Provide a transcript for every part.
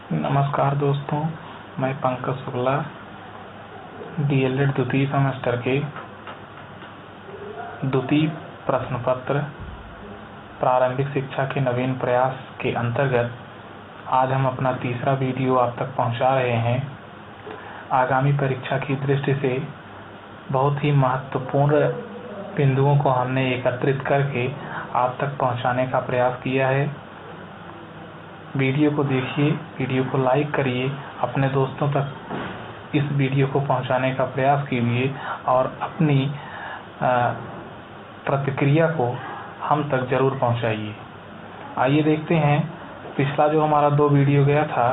नमस्कार दोस्तों, मैं पंकज शुक्ला डीएलएड द्वितीय सेमेस्टर के द्वितीय प्रश्न पत्र प्रारंभिक शिक्षा के नवीन प्रयास के अंतर्गत आज हम अपना तीसरा वीडियो आप तक पहुंचा रहे हैं। आगामी परीक्षा की दृष्टि से बहुत ही महत्वपूर्ण बिंदुओं को हमने एकत्रित करके आप तक पहुंचाने का प्रयास किया है। वीडियो को देखिए, वीडियो को लाइक करिए, अपने दोस्तों तक इस वीडियो को पहुंचाने का प्रयास कीजिए और अपनी प्रतिक्रिया को हम तक जरूर पहुंचाइए। आइए देखते हैं, पिछला जो हमारा 2 वीडियो गया था,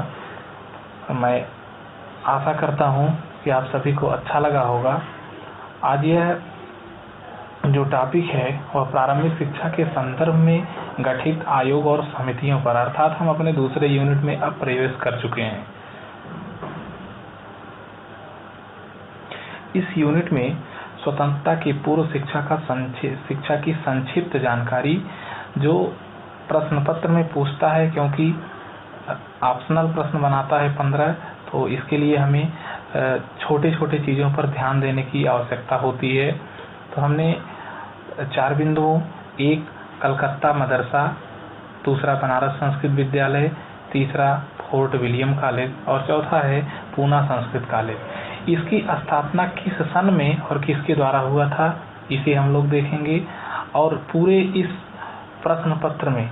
मैं आशा करता हूं कि आप सभी को अच्छा लगा होगा। आज यह जो टॉपिक है वह प्रारंभिक शिक्षा के संदर्भ में गठित आयोग और समितियों पर, अर्थात हम अपने दूसरे यूनिट में अब प्रवेश कर चुके हैं। इस यूनिट में स्वतंत्रता की पूर्व शिक्षा की संक्षिप्त जानकारी जो प्रश्न पत्र में पूछता है, क्योंकि ऑप्शनल प्रश्न बनाता है 15, तो इसके लिए हमें छोटे छोटे चीज़ों पर ध्यान देने की आवश्यकता होती है। तो हमने 4 बिंदुओं, एक कलकत्ता मदरसा, दूसरा बनारस संस्कृत विद्यालय, तीसरा फोर्ट विलियम कॉलेज और चौथा है पूना संस्कृत कॉलेज। इसकी स्थापना किस सन में और किसके द्वारा हुआ था, इसे हम लोग देखेंगे। और पूरे इस प्रश्न पत्र में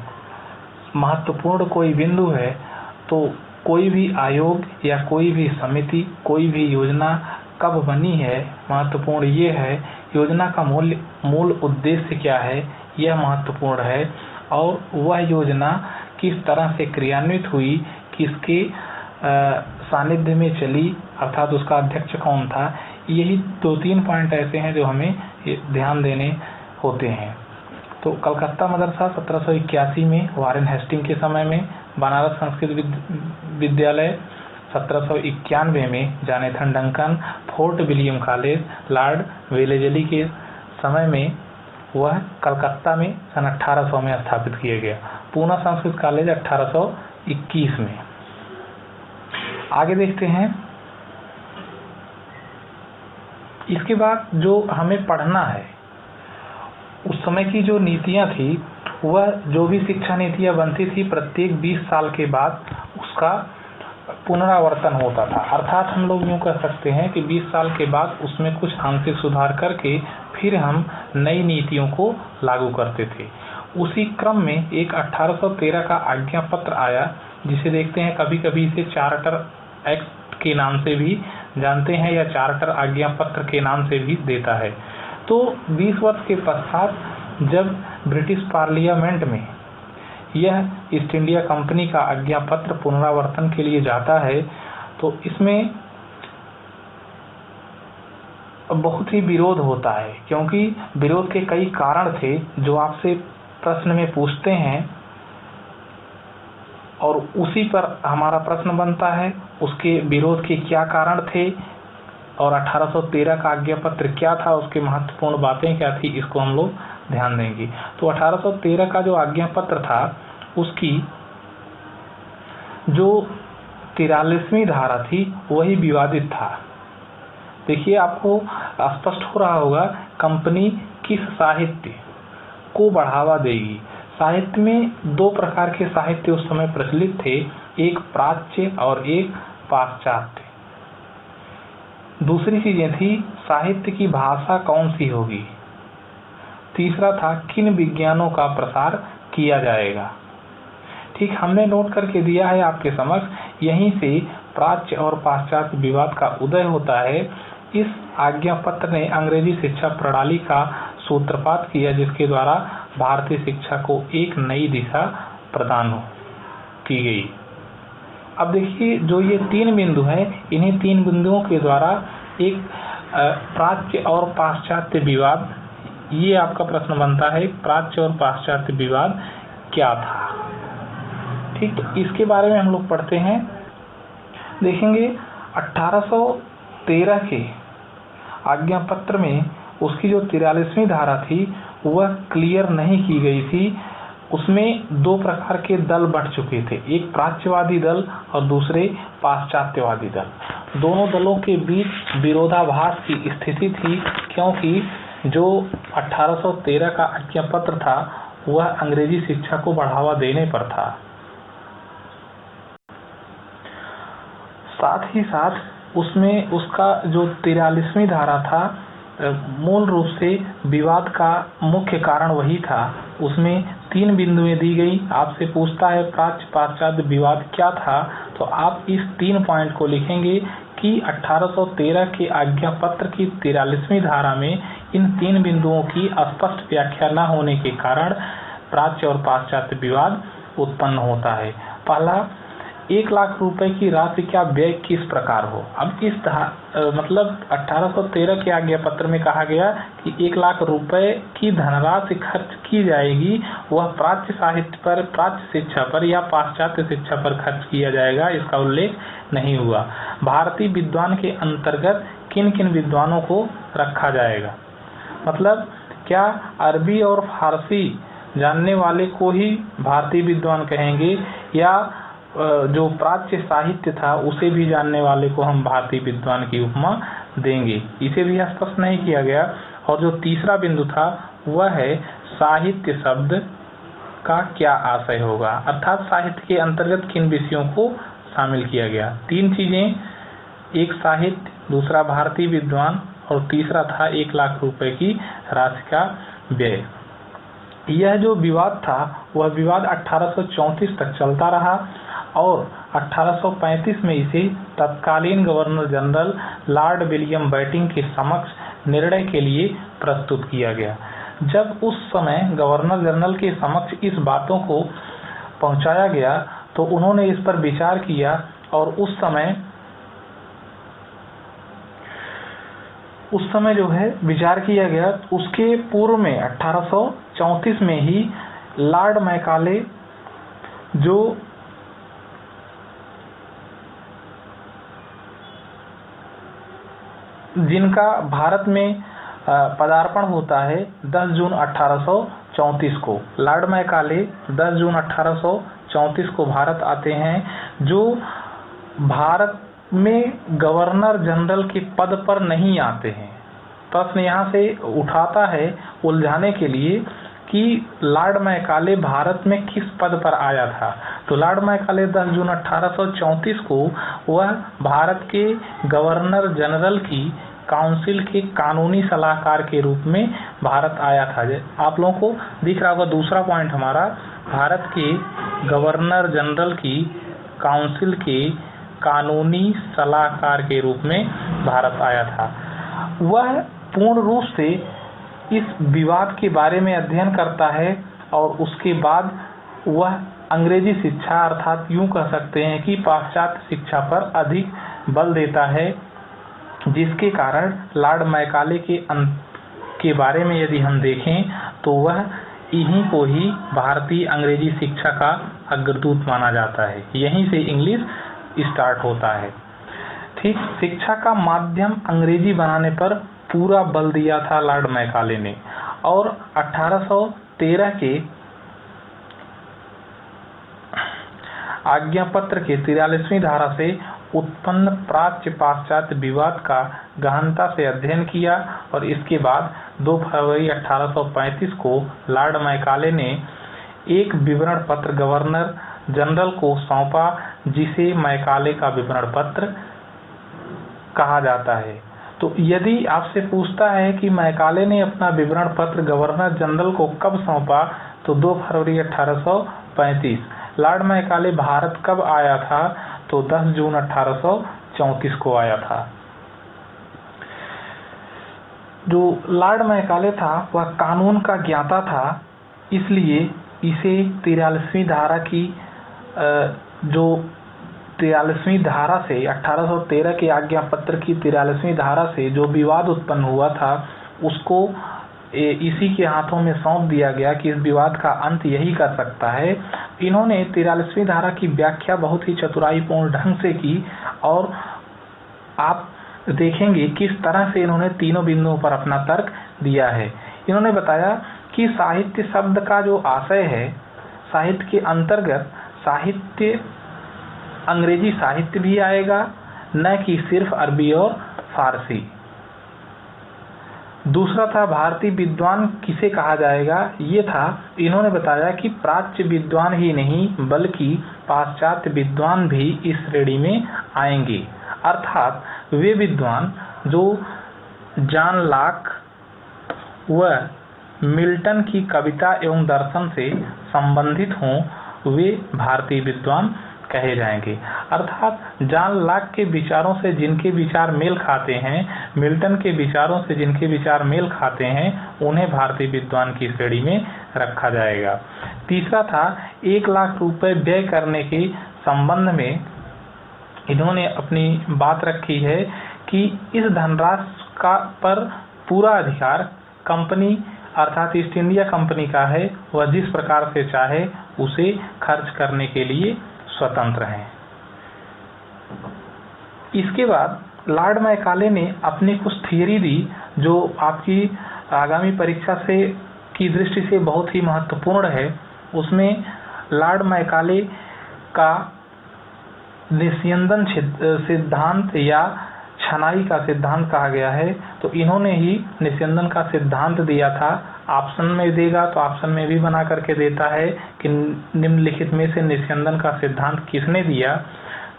महत्वपूर्ण कोई बिंदु है तो कोई भी आयोग या कोई भी समिति, कोई भी योजना कब बनी है, महत्वपूर्ण ये है। योजना का मूल उद्देश्य क्या है, यह महत्वपूर्ण है। और वह योजना किस तरह से क्रियान्वित हुई, किसके सानिध्य में चली, अर्थात उसका अध्यक्ष कौन था। यही 2-3 पॉइंट ऐसे हैं जो हमें ध्यान देने होते हैं। तो कलकत्ता मदरसा 1781 में वारेन हेस्टिंग के समय में, बनारस संस्कृत विद्यालय 1791 में Jonathan Duncan, fort William college Lord Wellesley के समय में, वह कलकत्ता में सन 1800 में स्थापित किया गया। पूना संस्कृत कॉलेज 1821 में। आगे देखते हैं। इसके बाद जो हमें पढ़ना है, उस समय की जो नीतियां थी, वह जो भी शिक्षा नीतियां बनती थी प्रत्येक 20 साल के बाद उसका पुनरावर्तन होता था। अर्थात हम लोग यूँ कह सकते हैं कि 20 साल के बाद उसमें कुछ आंशिक सुधार करके फिर हम नई नीतियों को लागू करते थे। उसी क्रम में एक 1813 का आज्ञा पत्र आया, जिसे देखते हैं कभी कभी इसे चार्टर एक्ट के नाम से भी जानते हैं या चार्टर आज्ञा पत्र के नाम से भी देता है। तो 20 वर्ष के पश्चात जब ब्रिटिश पार्लियामेंट में यह ईस्ट इंडिया कंपनी का आज्ञा पत्र पुनरावर्तन के लिए जाता है, तो इसमें बहुत ही विरोध होता है, क्योंकि विरोध के कई कारण थे जो आपसे प्रश्न में पूछते हैं और उसी पर हमारा प्रश्न बनता है। उसके विरोध के क्या कारण थे और 1813 का आज्ञा पत्र क्या था, उसके महत्वपूर्ण बातें क्या थी, इसको हम लोग ध्यान देंगे। तो 1813 का जो आज्ञा पत्र था, उसकी जो 43वीं धारा थी वही विवादित था। देखिए, आपको स्पष्ट हो रहा होगा कंपनी किस साहित्य को बढ़ावा देगी। साहित्य में 2 प्रकार के साहित्य उस समय प्रचलित थे, एक प्राच्य और एक पाश्चात्य। दूसरी चीजें थी साहित्य की भाषा कौन सी होगी, तीसरा था किन विज्ञानों का प्रसार किया जाएगा। ठीक, हमने नोट करके दिया है आपके समक्ष। यहीं से प्राच्य और पाश्चात्य विवाद का उदय होता है। इस आज्ञा पत्र ने अंग्रेजी शिक्षा प्रणाली का सूत्रपात किया, जिसके द्वारा भारतीय शिक्षा को एक नई दिशा प्रदान की गई। अब देखिए, जो ये 3 बिंदु हैं, इन्हीं 3 बिंदुओं के द्वारा एक प्राच्य और पाश्चात्य विवाद, ये आपका प्रश्न बनता है, प्राच्य और पाश्चात्य विवाद क्या था। ठीक, तो इसके बारे में हम लोग पढ़ते हैं, देखेंगे। 1813 के आज्ञा पत्र में उसकी जो 43वीं धारा थी वह क्लियर नहीं की गई थी। उसमें दो प्रकार के दल बढ़ चुके थे, एक प्राच्यवादी दल और दूसरे पाश्चात्यवादी दल। दोनों दलों के बीच विरोधाभास की स्थिति थी, क्योंकि जो 1813 का आज्ञा पत्र था वह अंग्रेजी शिक्षा को बढ़ावा देने पर था। साथ ही साथ उसमें उसका जो 43वीं धारा था, मूल रूप से विवाद का मुख्य कारण वही था। उसमें 3 बिंदुएं दी गई। आपसे पूछता है प्राच्य पाश्चात्य विवाद क्या था, तो आप इस 3 पॉइंट को लिखेंगे कि 1813 के आज्ञा पत्र की 43वीं धारा में इन 3 बिंदुओं की स्पष्ट व्याख्या न होने के कारण प्राच्य और पाश्चात्य विवाद उत्पन्न होता है। पहला, 1 लाख रुपए की राशि का व्यय किस प्रकार हो। अब इस मतलब 1813 के आज्ञा पत्र में कहा गया कि 1 लाख रुपए की धनराशि खर्च की जाएगी, वह प्राच्य साहित्य पर, प्राच्य शिक्षा पर या पाश्चात्य शिक्षा पर खर्च किया जाएगा, इसका उल्लेख नहीं हुआ। भारतीय विद्वान के अंतर्गत किन किन विद्वानों को रखा जाएगा, मतलब क्या अरबी और फारसी जानने वाले को ही भारतीय विद्वान कहेंगे या जो प्राच्य साहित्य था उसे भी जानने वाले को हम भारतीय विद्वान की उपमा देंगे, इसे भी स्पष्ट नहीं किया गया। और जो तीसरा बिंदु था वह है साहित्य शब्द का क्या आशय होगा, अर्थात साहित्य के अंतर्गत किन विषयों को शामिल किया गया। 3 चीजें, एक साहित्य, दूसरा भारतीय विद्वान और तीसरा था 1 लाख रुपए की राशि का व्यय। यह जो विवाद था वह विवाद 1834 तक चलता रहा और 1835 में इसे तत्कालीन governor general Lord William Bentinck के समक्ष निर्णय के लिए प्रस्तुत किया गया। जब उस समय गवर्नर जनरल के समक्ष इस बातों को पहुंचाया गया तो उन्होंने इस पर विचार किया और उस समय जो है विचार किया गया। उसके पूर्व में 1834 में ही लॉर्ड मैकाले, जो जिनका भारत में पदार्पण होता है 10 जून 1834 को, लॉर्ड मैकाले 10 जून 1834 को भारत आते हैं, जो भारत में गवर्नर जनरल के पद पर नहीं आते हैं। प्रश्न यहाँ से उठाता है उलझाने के लिए कि लॉर्ड मैकाले भारत में किस पद पर आया था। तो लॉर्ड मैकाले 10 जून 1834 को वह भारत के गवर्नर जनरल की काउंसिल के कानूनी सलाहकार के रूप में भारत आया था। आप लोगों को दिख रहा होगा दूसरा पॉइंट हमारा, भारत के गवर्नर जनरल की काउंसिल के कानूनी सलाहकार के रूप में भारत आया था। वह पूर्ण रूप से इस विवाद के बारे में अध्ययन करता है और उसके बाद वह अंग्रेजी शिक्षा, अर्थात यूं कह सकते हैं कि पाश्चात्य शिक्षा पर अधिक बल देता है, जिसके कारण लॉर्ड मैकाले के बारे में यदि हम देखें तो वह इन्हीं को ही भारतीय अंग्रेजी शिक्षा का अग्रदूत माना जाता है। यहीं से इंग्लिश स्टार्ट होता है। ठीक, शिक्षा का माध्यम अंग्रेजी बनाने पर पूरा बल दिया था लॉर्ड मैकाले ने और 1813 के आज्ञा पत्र के 43वीं धारा से उत्पन्न प्राच्य पाश्चात्य विवाद का गहनता से अध्ययन किया और इसके बाद 2 फरवरी 1835 को लॉर्ड मैकाले ने एक विवरण पत्र गवर्नर जनरल को सौंपा, जिसे मैकाले का विवरण पत्र कहा जाता है। तो यदि आपसे पूछता है कि मैकाले ने अपना विवरण पत्र गवर्नर जनरल को कब सौंपा, तो 2 फरवरी 1835। लॉर्ड मैकाले भारत कब आया था, तो 10 जून 1834 को आया था। जो लॉर्ड मैकाले था वह कानून का ज्ञाता था, इसलिए इसे 43वीं धारा की जो 43वीं धारा से 1813 के आज्ञा पत्र की 43वीं धारा से जो विवाद उत्पन्न हुआ था उसको इसी के हाथों में सौंप दिया गया कि इस विवाद का अंत यही कर सकता है। इन्होंने 43वीं धारा की व्याख्या बहुत ही चतुराईपूर्ण ढंग से की और आप देखेंगे किस तरह से इन्होंने तीनों बिंदुओं पर अपना तर्क दिया है। इन्होंने बताया कि साहित्य शब्द का जो आशय है साहित्य के अंतर्गत साहित्य अंग्रेजी साहित्य भी आएगा, न कि सिर्फ अरबी और फारसी। दूसरा था भारतीय विद्वान किसे कहा जाएगा, ये था इन्होंने बताया कि प्राच्य विद्वान ही नहीं बल्कि पाश्चात्य विद्वान भी इस श्रेणी में आएंगे, अर्थात वे विद्वान जो जॉन लॉक व मिल्टन की कविता एवं दर्शन से संबंधित हों वे भारतीय विद्वान कहे जाएंगे। अर्थात जॉन लॉक के विचारों से जिनके विचार मेल खाते हैं, मिल्टन के विचारों से जिनके विचार मेल खाते हैं, उन्हें भारतीय विद्वान की श्रेणी में रखा जाएगा। तीसरा था 1 लाख रुपए व्यय करने के संबंध में इन्होंने अपनी बात रखी है कि इस धनराशि का पर पूरा अधिकार कंपनी अर्थात ईस्ट इंडिया कंपनी का है, वह जिस प्रकार से चाहे उसे खर्च करने के लिए स्वतंत्र हैं। इसके बाद लॉर्ड मैकाले ने अपनी कुछ थियरी दी जो आपकी आगामी परीक्षा से की दृष्टि से बहुत ही महत्वपूर्ण है। उसमें लॉर्ड मैकाले का निस्यंदन सिद्धांत या छनाई का सिद्धांत कहा गया है, तो इन्होंने ही निस्यंदन का सिद्धांत दिया था। ऑप्शन में देगा तो ऑप्शन में भी बना करके देता है कि निम्नलिखित में से निस्यंदन का सिद्धांत किसने दिया।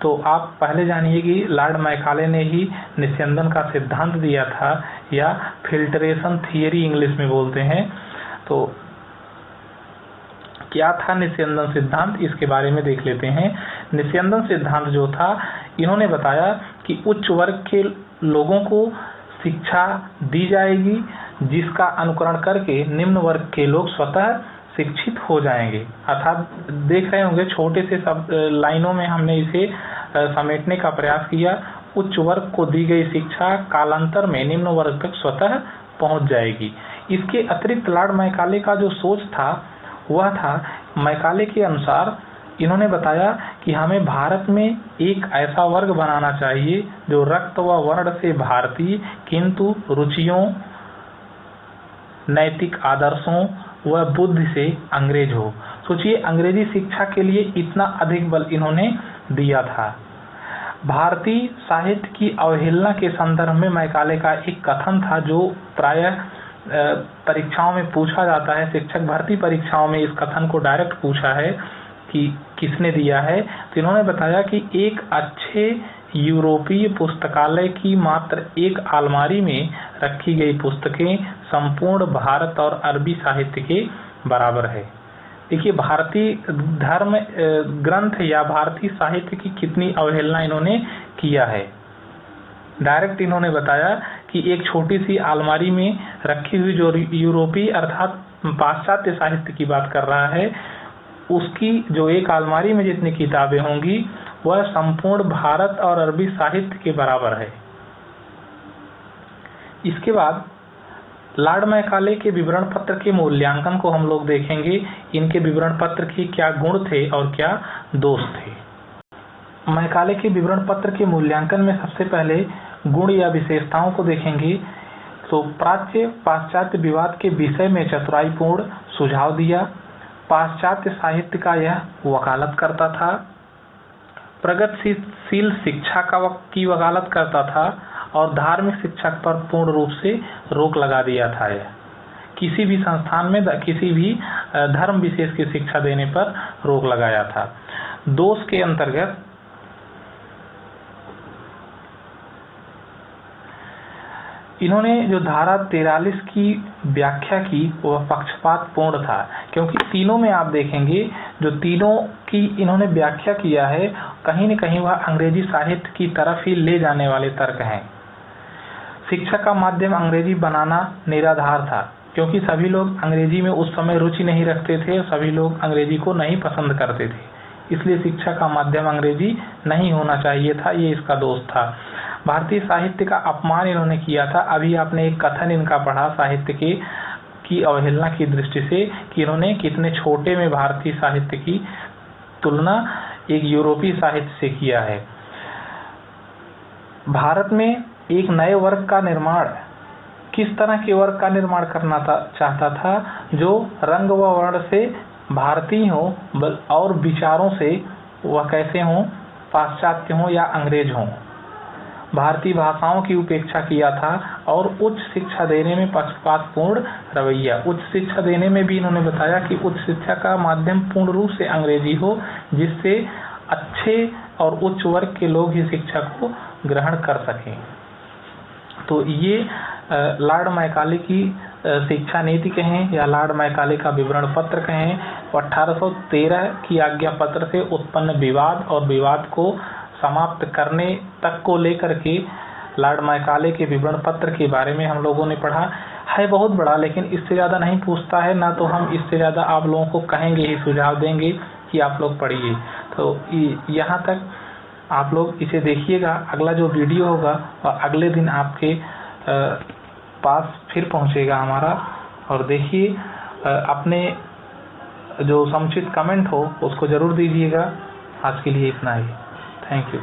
तो आप पहले जानिए कि लॉर्ड मैकाले ने ही निस्यंदन का सिद्धांत दिया था, या फिल्ट्रेशन थियरी इंग्लिश में बोलते हैं। तो क्या था निस्यंदन सिद्धांत, इसके बारे में देख लेते हैं। निस्यंदन सिद्धांत जो था, इन्होंने बताया कि उच्च वर्ग के लोगों को शिक्षा दी जाएगी जिसका अनुकरण करके निम्न वर्ग के लोग स्वतः शिक्षित हो जाएंगे। अर्थात देख रहे होंगे छोटे से सब लाइनों में हमने इसे समेटने का प्रयास किया। उच्च वर्ग को दी गई शिक्षा कालांतर में निम्न वर्ग तक स्वतः पहुंच जाएगी। इसके अतिरिक्त लॉर्ड मैकाले का जो सोच था वह था, मैकाले के अनुसार इन्होंने बताया कि हमें भारत में एक ऐसा वर्ग बनाना चाहिए जो रक्त व वर्ण से भारतीय किंतु रुचियों, नैतिक आदर्शों व बुद्धि से अंग्रेज हो। सोचिए, अंग्रेजी शिक्षा के लिए इतना अधिक बल इन्होंने दिया था। भारतीय साहित्य की अवहेलना के संदर्भ में मैकाले का एक कथन था जो प्रायः परीक्षाओं में पूछा जाता है। शिक्षक भर्ती परीक्षाओं में इस कथन को डायरेक्ट पूछा है कि किसने दिया है। तो इन्होंने बताया कि एक अच्छे यूरोपीय पुस्तकालय की मात्र एक अलमारी में रखी गई पुस्तकें संपूर्ण भारत और अरबी साहित्य के बराबर है। देखिए, भारतीय धर्म ग्रंथ या भारतीय साहित्य की कितनी अवहेलना इन्होंने किया है। डायरेक्ट इन्होंने बताया कि एक छोटी सी अलमारी में रखी हुई जो यूरोपीय अर्थात पाश्चात्य साहित्य की बात कर रहा है, उसकी जो एक अलमारी में जितनी किताबें होंगी वह संपूर्ण भारत और अरबी साहित्य के बराबर है। इसके बाद लॉर्ड मैकाले के विवरण पत्र के मूल्यांकन को हम लोग देखेंगे। इनके विवरण पत्र के क्या गुण थे और क्या दोष थे। मैकाले के विवरण पत्र के मूल्यांकन में सबसे पहले गुण या विशेषताओं को देखेंगे। तो प्राच्य पाश्चात्य विवाद के विषय में चतुराईपूर्ण सुझाव दिया। पाश्चात्य साहित्य का यह वकालत करता था। प्रगतिशील शिक्षा की वकालत करता था और धार्मिक शिक्षा पर पूर्ण रूप से रोक लगा दिया था। यह किसी भी संस्थान में किसी भी धर्म विशेष की शिक्षा देने पर रोक लगाया था। दोष के अंतर्गत इन्होंने जो धारा 43 की व्याख्या की वह पक्षपातपूर्ण था, क्योंकि तीनों में आप देखेंगे जो तीनों की इन्होंने व्याख्या किया है कहीं न कहीं वह अंग्रेजी साहित्य की तरफ ही ले जाने वाले तर्क हैं। शिक्षा का माध्यम अंग्रेजी बनाना निराधार था, क्योंकि सभी लोग अंग्रेजी में उस समय रुचि नहीं रखते थे, सभी लोग अंग्रेजी को नहीं पसंद करते थे, इसलिए शिक्षा का माध्यम अंग्रेजी नहीं होना चाहिए था। ये इसका दोष था। भारतीय साहित्य का अपमान इन्होंने किया था। अभी आपने एक कथन इनका पढ़ा साहित्य की अवहेलना की दृष्टि से कि इन्होंने कितने छोटे में भारतीय साहित्य की तुलना एक यूरोपीय साहित्य से किया है। भारत में एक नए वर्ग का निर्माण, किस तरह के वर्ग का निर्माण करना चाहता था, जो रंग व वर्ण से भारतीय हों और विचारों से वह कैसे हों, पाश्चात्य हों या अंग्रेज हों। भारतीय भाषाओं की उपेक्षा किया था और उच्च शिक्षा देने में पक्षपातपूर्ण रवैया। उच्च शिक्षा देने में भी इन्होंने बताया कि उच्च शिक्षा का माध्यम पूर्ण रूप से अंग्रेजी हो, जिससे अच्छे और उच्च वर्ग के लोग ही शिक्षा को ग्रहण कर सकें। तो ये लॉर्ड मैकाले की शिक्षा नीति कहें या लॉर्ड मैकाले का विवरण पत्र कहें, 1813 की आज्ञा पत्र से उत्पन्न विवाद और विवाद को समाप्त करने तक को लेकर के लॉर्ड मैकाले के विवरण पत्र के बारे में हम लोगों ने पढ़ा है। बहुत बड़ा, लेकिन इससे ज़्यादा नहीं पूछता है ना, तो हम इससे ज़्यादा आप लोगों को कहेंगे ही, सुझाव देंगे कि आप लोग पढ़िए। तो यहाँ तक आप लोग इसे देखिएगा। अगला जो वीडियो होगा और अगले दिन आपके पास फिर पहुँचेगा हमारा, और देखिए अपने जो समुचित कमेंट हो उसको ज़रूर दीजिएगा। आज के लिए इतना ही। Thank you.